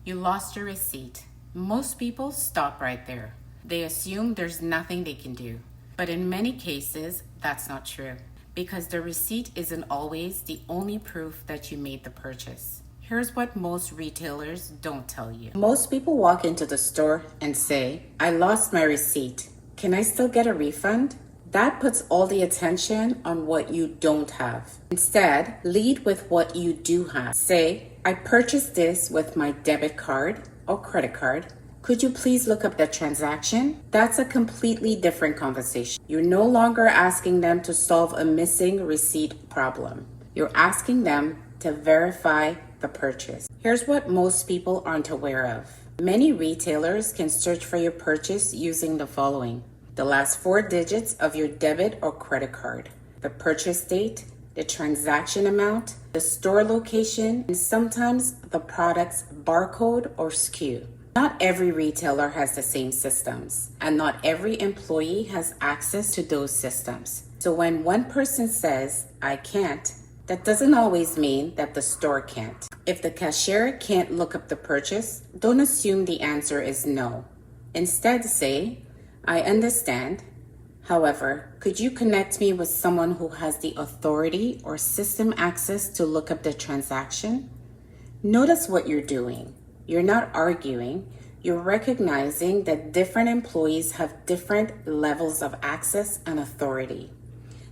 You lost your receipt. Most people stop right there. They assume there's nothing they can do. But in many cases, that's not true, because the receipt isn't always the only proof that you made the purchase. Here's what most retailers don't tell you. Most people walk into the store and say, "I lost my receipt. Can I still get a refund?" That puts all the attention on what you don't have. Instead, lead with what you do have. Say, "I purchased this with my debit card or credit card. Could you please look up the transaction?" That's a completely different conversation. You're no longer asking them to solve a missing receipt problem. You're asking them to verify the purchase. Here's what most people aren't aware of. Many retailers can search for your purchase using the following: the last 4 digits of your debit or credit card, the purchase date, the transaction amount, the store location, and sometimes the product's barcode or SKU. Not every retailer has the same systems, and not every employee has access to those systems. So when one person says, "I can't," that doesn't always mean that the store can't. If the cashier can't look up the purchase, don't assume the answer is no. Instead say, "I understand. However, could you connect me with someone who has the authority or system access to look up the transaction?" Notice what you're doing. You're not arguing. You're recognizing that different employees have different levels of access and authority.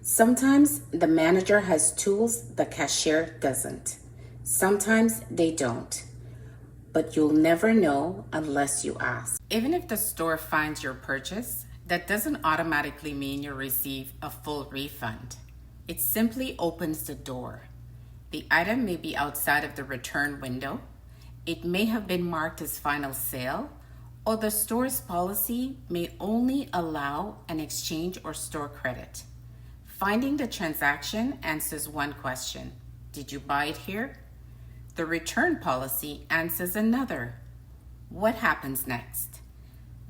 Sometimes the manager has tools the cashier doesn't. Sometimes they don't. But you'll never know unless you ask. Even if the store finds your purchase, that doesn't automatically mean you'll receive a full refund. It simply opens the door. The item may be outside of the return window. It may have been marked as final sale, or the store's policy may only allow an exchange or store credit. Finding the transaction answers one question: did you buy it here? The return policy answers another: what happens next?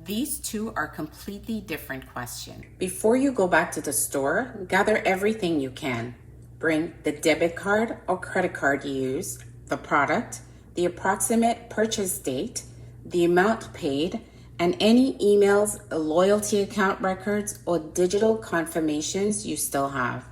These two are completely different questions. Before you go back to the store, gather everything you can. Bring the debit card or credit card you use, the product, the approximate purchase date, the amount paid, and any emails, loyalty account records, or digital confirmations you still have.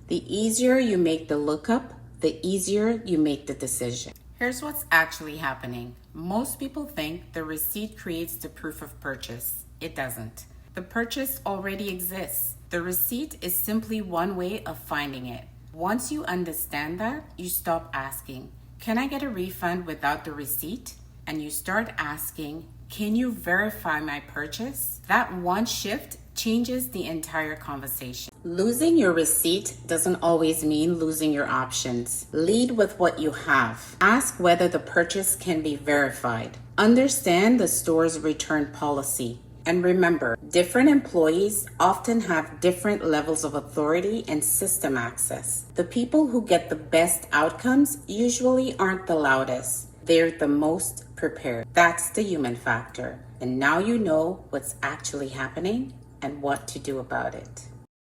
The easier you make the lookup, the easier you make the decision. Here's what's actually happening. Most people think the receipt creates the proof of purchase. It doesn't. The purchase already exists. The receipt is simply one way of finding it. Once you understand that, you stop asking, "Can I get a refund without the receipt?" And you start asking, "Can you verify my purchase?" That one shift changes the entire conversation. Losing your receipt doesn't always mean losing your options. Lead with what you have. Ask whether the purchase can be verified. Understand the store's return policy. And remember, different employees often have different levels of authority and system access. The people who get the best outcomes usually aren't the loudest. They're the most prepared. That's the human factor. And now you know what's actually happening and what to do about it.